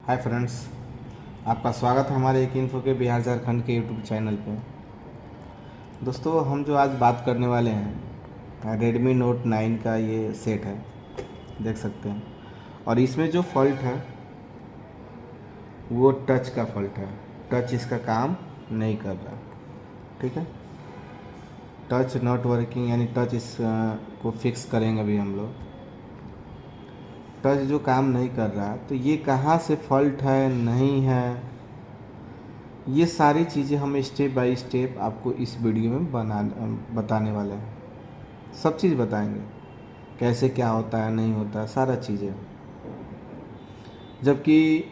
Hi friends, आपका स्वागत है हमारे एक इन्फो के बिहार झारखंड के यूट्यूब चैनल पे। दोस्तों, हम जो आज बात करने वाले हैं रेडमी नोट 9 का ये सेट है, देख सकते हैं। और इसमें जो फॉल्ट है वो टच का फॉल्ट है। टच इसका काम नहीं कर रहा, ठीक है। टच नॉट वर्किंग, यानी टच इस को फिक्स करेंगे अभी हम लोग। टच जो काम नहीं कर रहा, तो ये कहाँ से फॉल्ट है, नहीं है, ये सारी चीज़ें हम स्टेप बाय स्टेप आपको इस वीडियो में बताने वाले हैं। सब चीज़ बताएंगे, कैसे क्या होता है, नहीं होता है, सारा चीज़ें। जबकि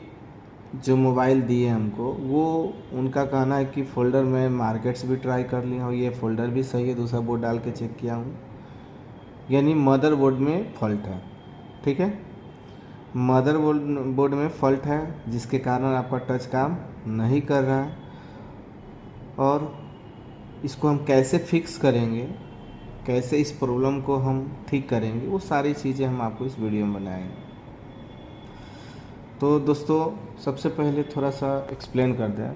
जो मोबाइल दिए हमको, वो उनका कहना है कि फ़ोल्डर में मार्केट्स भी ट्राई कर लिया हूँ, ये फ़ोल्डर भी सही है, दूसरा बोर्ड डाल के चेक किया हूँ, यानी मदरबोर्ड में फॉल्ट है, ठीक है। मदरबोर्ड में फॉल्ट है, जिसके कारण आपका टच काम नहीं कर रहा है। और इसको हम कैसे फिक्स करेंगे, कैसे इस प्रॉब्लम को हम ठीक करेंगे, वो सारी चीज़ें हम आपको इस वीडियो में बनाएंगे। तो दोस्तों, सबसे पहले थोड़ा सा एक्सप्लेन कर दें।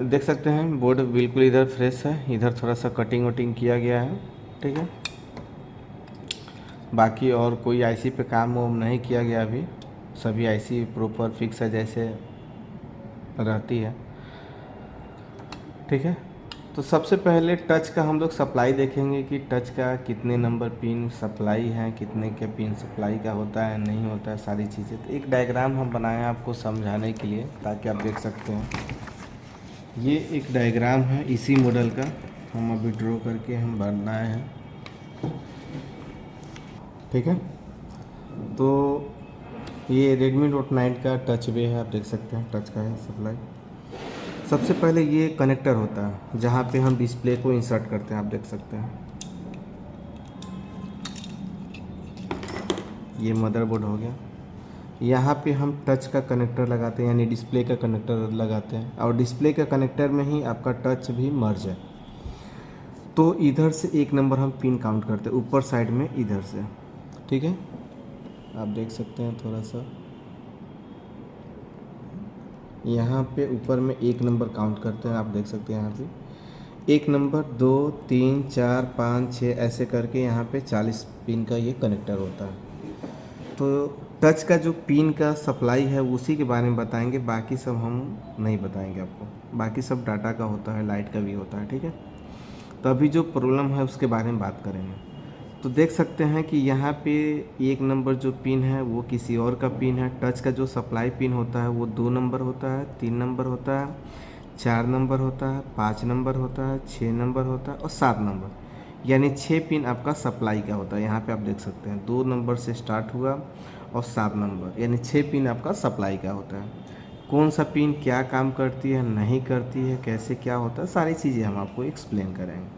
देख सकते हैं बोर्ड बिल्कुल इधर फ्रेश है, इधर थोड़ा सा कटिंग वटिंग किया गया है, ठीक है। बाकी और कोई आईसी पे काम वाम नहीं किया गया अभी, सभी आईसी प्रॉपर फिक्स है जैसे रहती है, ठीक है। तो सबसे पहले टच का हम लोग सप्लाई देखेंगे कि टच का कितने नंबर पिन सप्लाई है, कितने के पिन सप्लाई का होता है, नहीं होता है, सारी चीज़ें। तो एक डायग्राम हम बनाए हैं आपको समझाने के लिए, ताकि आप देख सकते हैं। ये एक डायग्राम है इसी मॉडल का, हम अभी ड्रॉ करके हम बनाए हैं, ठीक है। तो ये रेडमी नोट 9 का टच वे है, आप देख सकते हैं, टच का है सप्लाई। सबसे पहले ये कनेक्टर होता है जहाँ पे हम डिस्प्ले को इंसर्ट करते हैं, आप देख सकते हैं। ये मदरबोर्ड हो गया, यहाँ पे हम टच का कनेक्टर लगाते हैं, यानी डिस्प्ले का कनेक्टर लगाते हैं, और डिस्प्ले का कनेक्टर में ही आपका टच भी मर्ज है। तो इधर से एक नंबर हम पिन काउंट करते हैं, ऊपर साइड में इधर से, ठीक है। आप देख सकते हैं थोड़ा सा, यहाँ पे ऊपर में एक नंबर काउंट करते हैं, आप देख सकते हैं। यहाँ पे एक नंबर, 2, 3, 4, 5, 6 ऐसे करके यहाँ पे 40 पिन का ये कनेक्टर होता है। तो टच का जो पिन का सप्लाई है उसी के बारे में बताएंगे, बाकी सब हम नहीं बताएंगे आपको। बाकी सब डाटा का होता है, लाइट का भी होता है, ठीक है। तो अभी जो प्रॉब्लम है उसके बारे में बात करेंगे। तो देख सकते हैं कि यहाँ पे एक नंबर जो पिन है वो किसी और का पिन है। टच का जो सप्लाई पिन होता है वो 2 नंबर होता है, 3 नंबर होता है, 4 नंबर होता है, 5 नंबर होता है, 6 नंबर होता है और 7 नंबर, यानी 6 पिन आपका सप्लाई का होता है। यहाँ पे आप देख सकते हैं 2 नंबर से स्टार्ट हुआ और 7 नंबर, यानी 6 पिन आपका सप्लाई का होता है। कौन सा पिन क्या काम करती है, नहीं करती है, कैसे क्या होता है, सारी चीज़ें हम आपको एक्सप्लेन करेंगे।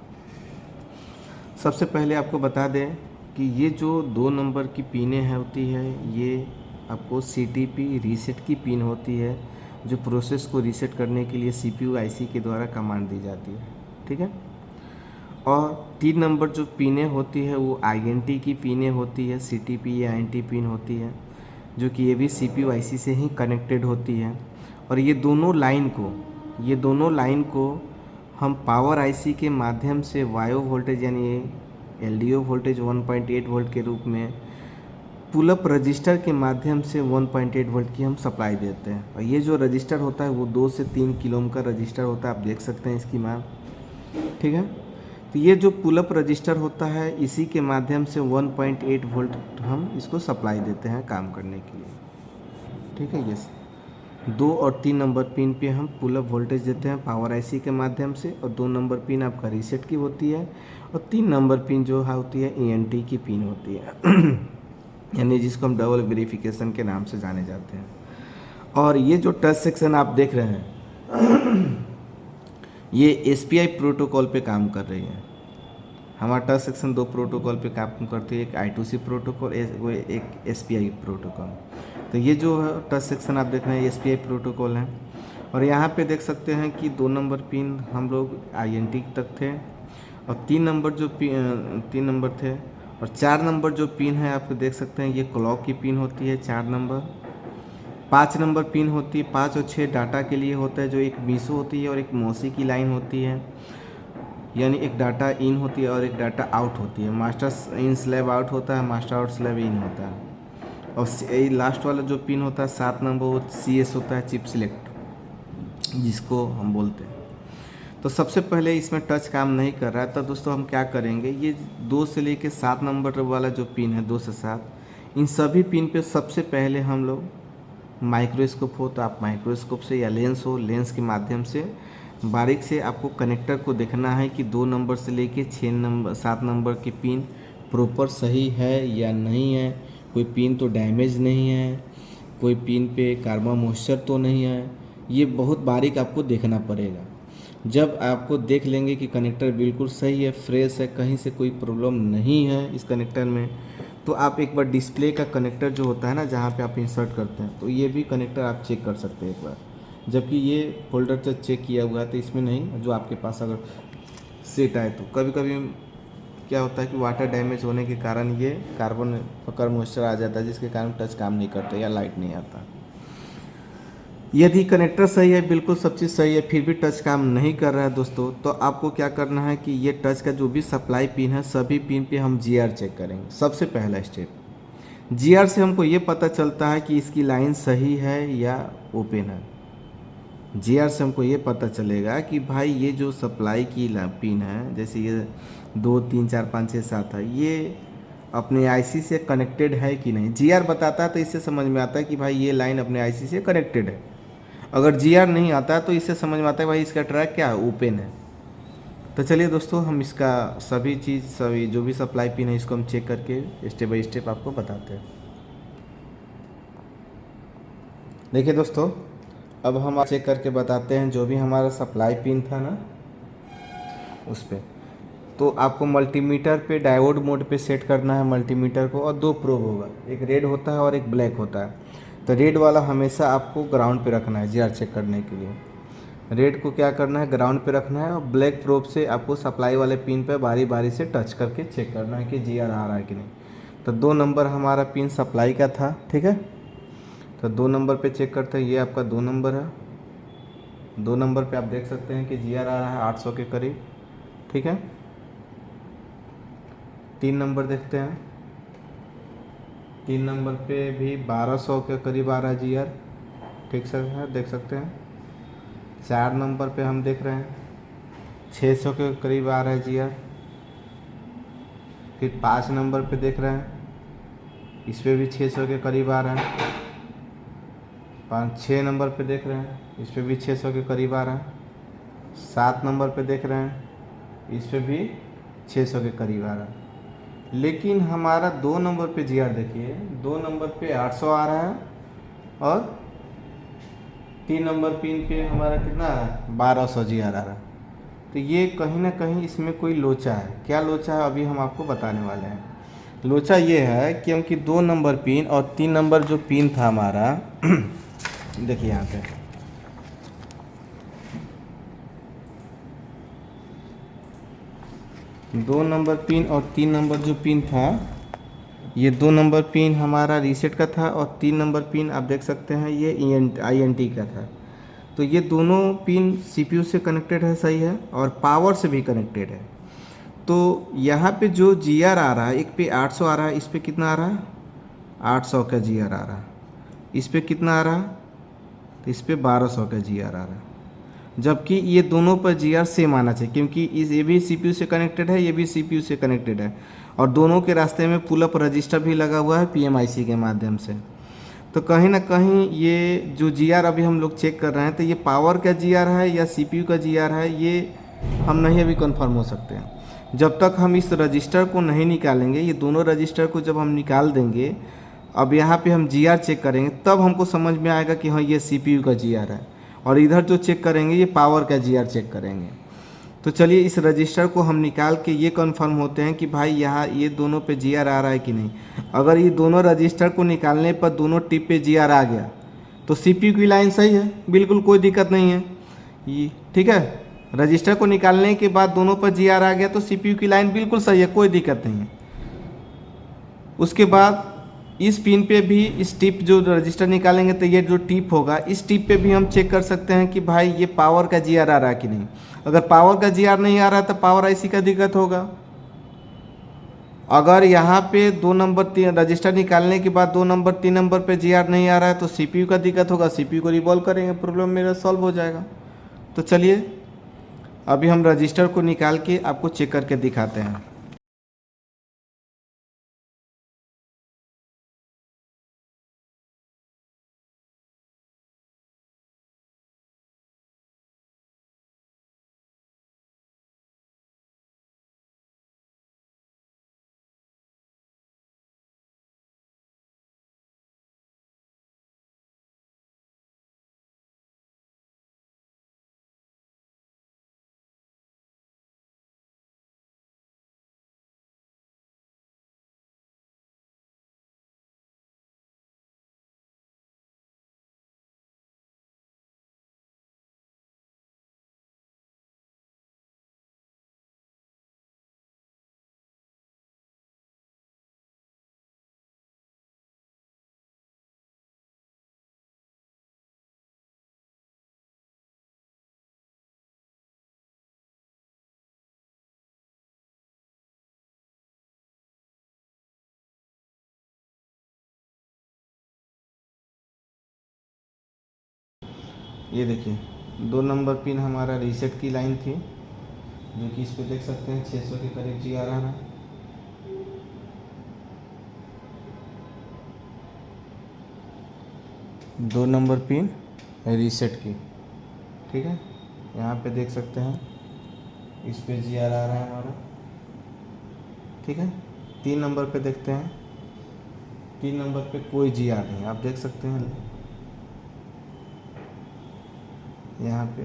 सबसे पहले आपको बता दें कि ये जो 2 नंबर की पिनें होती है, ये आपको CTP रीसेट की पिन होती है, जो प्रोसेस को रीसेट करने के लिए CPU IC के द्वारा कमांड दी जाती है, ठीक है। और 3 नंबर जो पिनें होती है वो INT की पिनें होती है, CTP या INT पिन होती है, जो कि ये भी CPU IC से ही कनेक्टेड होती है। और ये दोनों लाइन को हम पावर IC के माध्यम से वायो वोल्टेज, यानी LDO वोल्टेज 1.8 वोल्ट के रूप में पुल अप रजिस्टर के माध्यम से 1.8 वोल्ट की हम सप्लाई देते हैं। और ये जो रजिस्टर होता है वो 2 से 3 किलो ओम का रजिस्टर होता है, आप देख सकते हैं इसकी मान, ठीक है। तो ये जो पुल अप रजिस्टर होता है, इसी के माध्यम से 1.8 वोल्ट हम इसको सप्लाई देते हैं काम करने के लिए, ठीक है। ये 2 और 3 नंबर पिन पे हम पुल अप वोल्टेज देते हैं पावर IC के माध्यम से, और 2 नंबर पिन आपका रीसेट की होती है, और 3 नंबर पिन जो होती है ENT की पिन होती है यानी जिसको हम डबल वेरिफिकेशन के नाम से जाने जाते हैं। और ये जो टच सेक्शन आप देख रहे हैं ये SPI प्रोटोकॉल पे काम कर रही है। हमारा टच सेक्शन 2 प्रोटोकॉल पे काम करती है, एक I2C प्रोटोकॉल, एक SPI प्रोटोकॉल। तो ये जो टच सेक्शन आप देख रहे हैं SPI प्रोटोकॉल है। और यहाँ पे देख सकते हैं कि 2 नंबर पिन हम लोग INT तक थे, और 3 नंबर थे, और 4 नंबर जो पिन है आप देख सकते हैं, ये क्लॉक की पिन होती है 4 नंबर। 5 नंबर पिन होती है, 5 और 6 डाटा के लिए होता है, जो एक मीसो होती है और एक मौसी की लाइन होती है, यानी एक डाटा इन होती है और एक डाटा आउट होती है। मास्टर इन स्लैब आउट होता है, मास्टर आउट स्लैब इन होता है। और लास्ट वाला जो पिन होता है 7 नंबर, वो CS होता है, चिप सिलेक्ट जिसको हम बोलते हैं। तो सबसे पहले इसमें टच काम नहीं कर रहा है, तो दोस्तों हम क्या करेंगे, ये 2 से लेके 7 नंबर वाला जो पिन है, 2 से 7, इन सभी पिन पे सबसे पहले हम लोग माइक्रोस्कोप हो तो आप माइक्रोस्कोप से, या लेंस हो लेंस के माध्यम से बारीक से आपको कनेक्टर को देखना है कि 2 नंबर से लेके 7 नंबर की पिन प्रॉपर सही है या नहीं है, कोई पिन तो डैमेज नहीं है, कोई पिन पे कार्बन मॉइस्चर तो नहीं है। ये बहुत बारीक आपको देखना पड़ेगा। जब आपको देख लेंगे कि कनेक्टर बिल्कुल सही है, फ्रेश है, कहीं से कोई प्रॉब्लम नहीं है इस कनेक्टर में, तो आप एक बार डिस्प्ले का कनेक्टर जो होता है ना, जहाँ पे आप इंसर्ट करते हैं, तो ये भी कनेक्टर आप चेक कर सकते हैं एक बार। जबकि ये फोल्डर से चेक किया हुआ है तो इसमें नहीं, जो आपके पास अगर सेट आए तो कभी कभी क्या होता है कि वाटर डैमेज होने के कारण ये कार्बन पकड़ मॉइस्चर आ जाता है, जिसके कारण टच काम नहीं करता या लाइट नहीं आता। यदि कनेक्टर सही है, बिल्कुल सब चीज़ सही है, फिर भी टच काम नहीं कर रहा है दोस्तों, तो आपको क्या करना है कि ये टच का जो भी सप्लाई पिन है, सभी पिन पे हम GR चेक करेंगे। सबसे पहला स्टेप, GR से हमको ये पता चलता है कि इसकी लाइन सही है या ओपन है। GR से हमको ये पता चलेगा कि भाई ये जो सप्लाई की पिन है, जैसे ये 2 3 4 5 6 7 है, ये अपने IC से कनेक्टेड है कि नहीं। GR बताता है तो इससे समझ में आता है कि भाई ये लाइन अपने IC से कनेक्टेड है। अगर GR नहीं आता है तो इससे समझ में आता है भाई इसका ट्रैक क्या है, ओपन है। तो चलिए दोस्तों, हम इसका सभी जो भी सप्लाई पिन है, इसको हम चेक करके स्टेप बाय स्टेप आपको बताते हैं। देखिए दोस्तों, अब हम चेक करके बताते हैं जो भी हमारा सप्लाई पिन था ना उस पर। तो आपको मल्टीमीटर पे डायोड मोड पे सेट करना है मल्टीमीटर को, और 2 प्रोब होगा, एक रेड होता है और एक ब्लैक होता है। तो रेड वाला हमेशा आपको ग्राउंड पे रखना है GR चेक करने के लिए। रेड को क्या करना है, ग्राउंड पे रखना है, और ब्लैक प्रोब से आपको सप्लाई वाले पिन पे बारी बारी से टच करके चेक करना है कि GR आ रहा है कि नहीं। तो 2 नंबर हमारा पिन सप्लाई का था, ठीक है। तो 2 नंबर पे चेक करते हैं, ये आपका 2 नंबर है। 2 नंबर पे आप देख सकते हैं कि GR आ रहा है 800 के करीब, ठीक है। 3 नंबर देखते हैं, 3 नंबर पे भी 1200 के करीब आ रहा है GR, ठीक है, देख सकते हैं। 4 नंबर पे हम देख रहे हैं 600 के करीब आ रहा है GR। फिर 5 नंबर पे देख रहे हैं, इस पर भी 600 के करीब आ रहा है। 6 नंबर पे देख रहे हैं, इस पर भी 600 के करीब आ रहा है। 7 नंबर पे देख रहे हैं, इस पर भी 600 के करीब आ रहा है। लेकिन हमारा 2 नंबर पे GR देखिए, 2 नंबर पे 800 आ रहा है, और 3 नंबर पिन पे हमारा कितना आ रहा है, 1200 GR आ रहा है। तो ये कहीं ना कहीं इसमें कोई लोचा है। क्या लोचा है, अभी हम आपको बताने वाले हैं। लोचा ये है क्योंकि 2 नंबर पिन और 3 नंबर जो पिन था हमारा देखिए यहाँ पे, दो नंबर पिन और 3 नंबर जो पिन था, ये 2 नंबर पिन हमारा रीसेट का था, और 3 नंबर पिन आप देख सकते हैं ये INT का था। तो ये दोनों पिन CPU से कनेक्टेड है, सही है, और पावर से भी कनेक्टेड है। तो यहाँ पे जो GR आ रहा है, एक पे 800 आ रहा है, इस पे कितना आ रहा है, 800 का GR आ रहा है। इस पे कितना आ रहा है, तो इस पे 1200 का GR आ रहा है। जबकि ये दोनों पर GR सेम आना चाहिए, क्योंकि ये भी CPU से कनेक्टेड है, ये भी CPU से कनेक्टेड है, और दोनों के रास्ते में पुल अप रजिस्टर भी लगा हुआ है PMIC के माध्यम से। तो कहीं ना कहीं ये जो GR अभी हम लोग चेक कर रहे हैं, तो ये पावर का GR है या CPU का GR है, ये हम नहीं अभी कंफर्म हो सकते हैं। जब तक हम इस रजिस्टर को नहीं निकालेंगे, ये दोनों रजिस्टर को जब हम निकाल देंगे, अब यहाँ पे हम GR चेक करेंगे, तब हमको समझ में आएगा कि हाँ ये CPU का GR है, और इधर जो चेक करेंगे ये पावर का GR चेक करेंगे। तो चलिए इस रजिस्टर को हम निकाल के ये कंफर्म होते हैं कि भाई यहाँ ये दोनों पे GR आ रहा है कि नहीं। अगर ये दोनों रजिस्टर को निकालने पर दोनों टिप पे GR आ गया तो CPU की लाइन सही है, बिल्कुल कोई दिक्कत नहीं है ये, ठीक है। रजिस्टर को निकालने के बाद दोनों पर GR आ गया तो CPU की लाइन बिल्कुल सही है, कोई दिक्कत नहीं है। उसके बाद इस पिन पे भी इस टिप जो रजिस्टर निकालेंगे तो ये जो टिप होगा इस टिप पे भी हम चेक कर सकते हैं कि भाई ये पावर का जी आर आ रहा है कि नहीं। अगर पावर का जी आर नहीं आ रहा है तो पावर आईसी का दिक्कत होगा। अगर यहाँ पे 2 नंबर 3 रजिस्टर निकालने के बाद 2 नंबर 3 नंबर पे जी आर नहीं आ रहा है तो सीपीयू का दिक्कत होगा, सीपीयू को रिवॉल्व करेंगे, प्रॉब्लम मेरा सॉल्व हो जाएगा। तो चलिए अभी हम रजिस्टर को निकाल के आपको चेक करके दिखाते हैं। ये देखिए 2 नंबर पिन हमारा रीसेट की लाइन थी, जो कि इस पे देख सकते हैं 600 के करीब जी आ रहा है। दो नंबर पिन रीसेट की, ठीक है, यहाँ पे देख सकते हैं इस पे जी आर आ रहा है हमारा, ठीक है। 3 नंबर पे देखते हैं, 3 नंबर पे कोई जी आर नहीं, आप देख सकते हैं यहाँ पे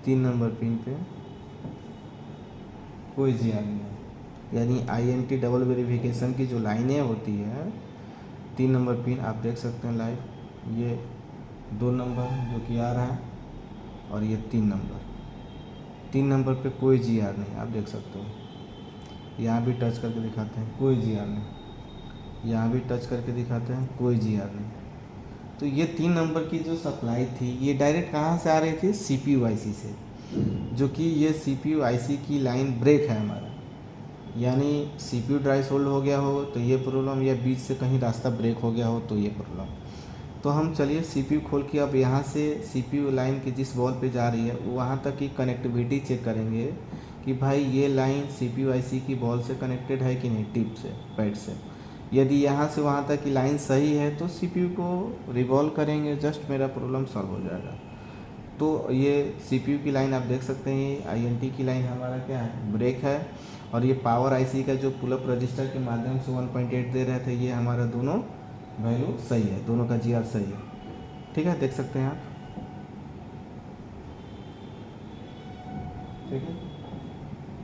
3 नंबर पिन पे कोई जी आर नहीं है। यानी I N T double verification की जो लाइनें होती है 3 नंबर पिन आप देख सकते हैं लाइव, ये 2 नंबर जो कि आ रहा है और ये 3 नंबर पे कोई जी आर नहीं, आप देख सकते हो। यहाँ भी टच करके दिखाते हैं कोई जी आर नहीं, यहाँ भी टच करके दिखाते हैं कोई जी आर नहीं। तो ये 3 नंबर की जो सप्लाई थी ये डायरेक्ट कहाँ से आ रही थी, सी पी यू आई सी से, जो कि ये सी पी यू आई सी की लाइन ब्रेक है हमारा। यानी सी पी यू ड्राई सोल्ड हो गया हो तो ये प्रॉब्लम, या बीच से कहीं रास्ता ब्रेक हो गया हो तो ये प्रॉब्लम। तो हम चलिए सी पी यू खोल के अब यहाँ से सी पी यू लाइन की जिस बॉल पे जा रही है वहाँ तक की कनेक्टिविटी चेक करेंगे कि भाई ये लाइन सी पी यू आई सी की बॉल से कनेक्टेड है कि नहीं, टिप से, पैड से। यदि यहाँ से वहाँ तक की लाइन सही है तो सी पी यू को रिवॉल्व करेंगे, जस्ट मेरा प्रॉब्लम सॉल्व हो जाएगा। तो ये सी पी यू की लाइन आप देख सकते हैं, ये आई एन टी की लाइन हमारा क्या है, ब्रेक है। और ये पावर आई सी का जो पुल अप रजिस्टर के माध्यम से 1.8 दे रहे थे, ये हमारा दोनों वैल्यू सही है, दोनों का जी आर सही है, ठीक है, देख सकते हैं आप, ठीक है,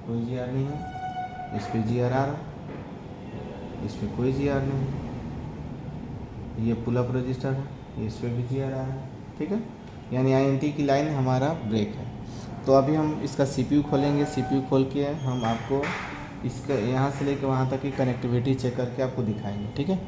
कोई जी आर नहीं है। इस पे जी आर आ रहा, इस पे कोई जी आर नहीं, ये पुल अप रजिस्टर है, इस पे भी जी आर आ रहा है, ठीक है। यानी आई एन टी की लाइन हमारा ब्रेक है। तो अभी हम इसका सी पी यू खोलेंगे, सी पी यू खोल के हम आपको इसका यहाँ से लेकर वहाँ तक की कनेक्टिविटी चेक करके आपको दिखाएंगे, ठीक है।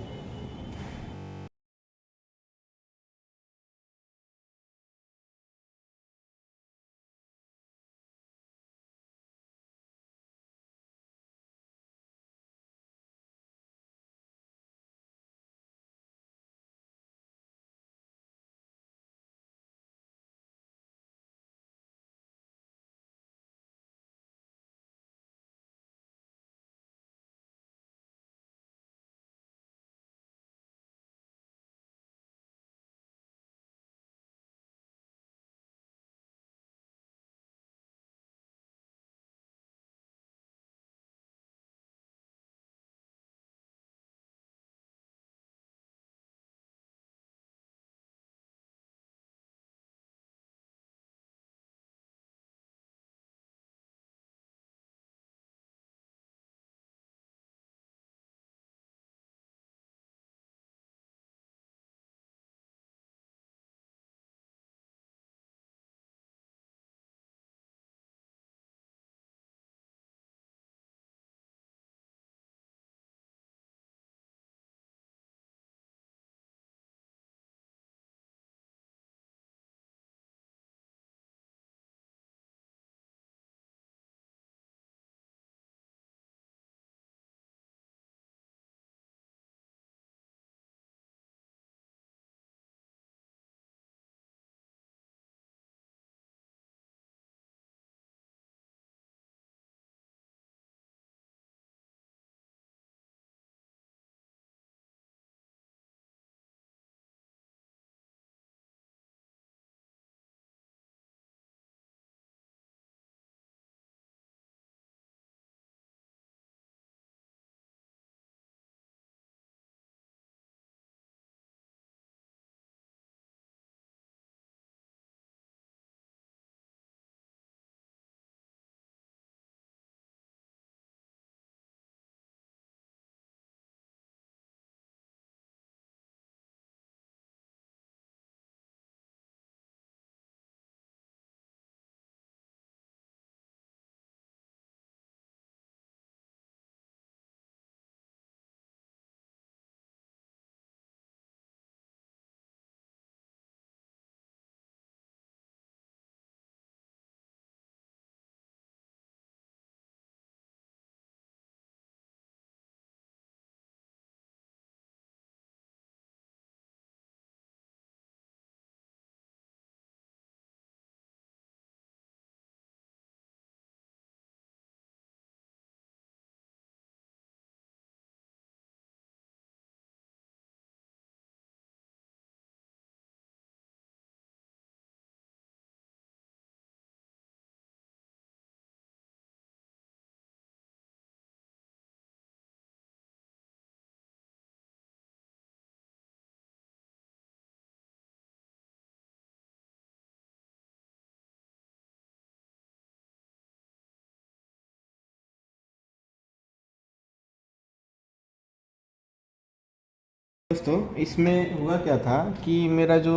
दोस्तों इसमें हुआ क्या था कि मेरा जो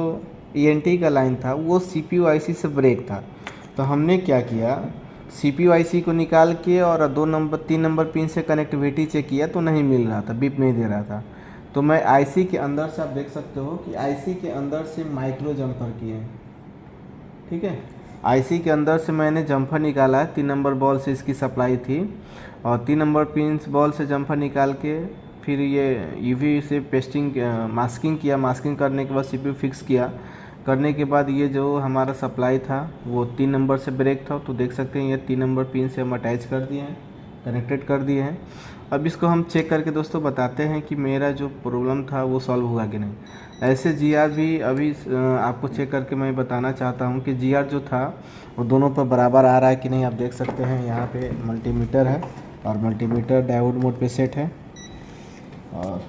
ENT का लाइन था वो CPU IC से ब्रेक था। तो हमने क्या किया, CPU IC को निकाल के और 3 नंबर पिन से कनेक्टिविटी चेक किया तो नहीं मिल रहा था, बीप नहीं दे रहा था। तो मैं IC के अंदर से, आप देख सकते हो कि IC के अंदर से माइक्रो जंपर किए, ठीक है। IC के अंदर से मैंने जंपर निकाला है, 3 नंबर बॉल से इसकी सप्लाई थी और 3 नंबर पिंस बॉल से जंपर निकाल के फिर ये UV से पेस्टिंग मास्किंग किया। मास्किंग करने के बाद CPU फिक्स किया। करने के बाद ये जो हमारा सप्लाई था वो 3 नंबर से ब्रेक था, तो देख सकते हैं ये 3 नंबर पिन से हम अटैच कर दिए हैं, कनेक्टेड कर दिए हैं। अब इसको हम चेक करके दोस्तों बताते हैं कि मेरा जो प्रॉब्लम था वो सॉल्व हुआ कि नहीं। ऐसे GR भी अभी आपको चेक करके मैं बताना चाहता हूँ कि GR जो था वो दोनों पर बराबर आ रहा है कि नहीं। आप देख सकते हैं यहाँ पे मल्टीमीटर है और मल्टीमीटर डायोड मोड पे सेट है और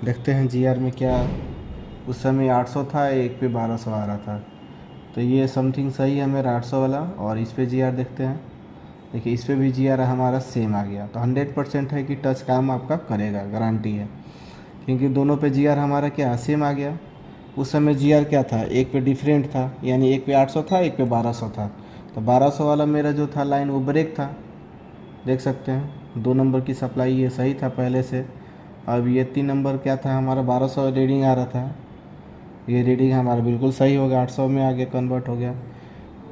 देखते हैं GR में क्या, उस समय 800 था, एक पे 1200 आ रहा था, तो ये समथिंग सही है मेरा 800 वाला। और इस पे GR देखते हैं, देखिए इस पे भी GR हमारा सेम आ गया। तो 100% है कि टच काम आपका करेगा, गारंटी है, क्योंकि दोनों पे GR हमारा क्या सेम आ गया। उस समय GR क्या था, एक पे डिफरेंट था, यानी एक पे 800 था, एक पे 1200 था। तो 1200 वाला मेरा जो था लाइन वो ब्रेक था, देख सकते हैं 2 नंबर की सप्लाई ये सही था पहले से। अब ये 3 नंबर क्या था हमारा 1200 रीडिंग आ रहा था, ये रीडिंग हमारा बिल्कुल सही हो गया, 800 में आगे कन्वर्ट हो गया।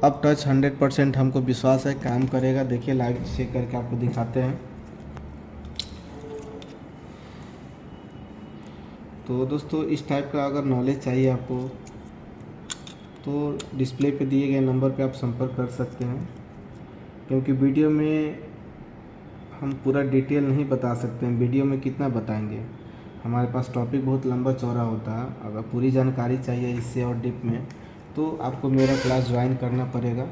अब टच 100% हमको विश्वास है काम करेगा। देखिए लाइव चेक करके आपको दिखाते हैं। तो दोस्तों इस टाइप का अगर नॉलेज चाहिए आपको तो डिस्प्ले पे दिए गए नंबर पे आप संपर्क कर सकते हैं, क्योंकि वीडियो में हम पूरा डिटेल नहीं बता सकते हैं। वीडियो में कितना बताएंगे, हमारे पास टॉपिक बहुत लंबा चौड़ा होता है। अगर पूरी जानकारी चाहिए इससे और डीप में तो आपको मेरा क्लास ज्वाइन करना पड़ेगा,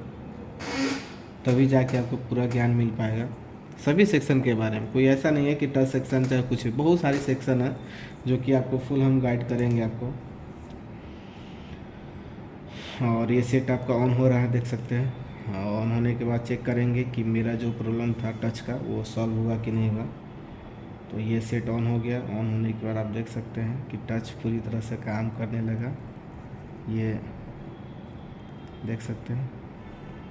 तभी जाके आपको पूरा ज्ञान मिल पाएगा सभी सेक्शन के बारे में। कोई ऐसा नहीं है कि टच सेक्शन चाहे कुछ भी, बहुत सारी सेक्शन है जो कि आपको फुल हम गाइड करेंगे आपको। और ये सेट आपका ऑन हो रहा है, देख सकते हैं। ऑन होने के बाद चेक करेंगे कि मेरा जो प्रॉब्लम था टच का वो सॉल्व हुआ कि नहीं हुआ। तो ये सेट ऑन हो गया। ऑन होने के बाद आप देख सकते हैं कि टच पूरी तरह से काम करने लगा। ये देख सकते हैं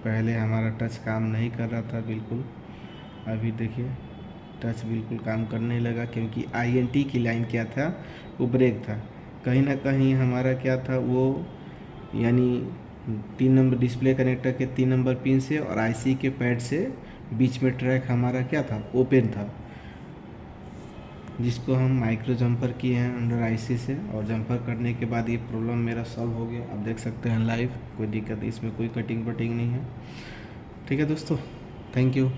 पहले हमारा टच काम नहीं कर रहा था बिल्कुल, अभी देखिए टच बिल्कुल काम करने लगा, क्योंकि INT की लाइन क्या था वो ब्रेक था। कहीं ना कहीं हमारा क्या था वो, यानी 3 नंबर डिस्प्ले कनेक्टर के 3 नंबर पिन से और IC के पैड से बीच में ट्रैक हमारा क्या था, ओपन था, जिसको हम माइक्रो जंपर किए हैं अंडर IC से। और जंपर करने के बाद ये प्रॉब्लम मेरा सॉल्व हो गया। आप देख सकते हैं लाइव, कोई दिक्कत इसमें, कोई कटिंग वटिंग नहीं है। ठीक है दोस्तों, थैंक यू।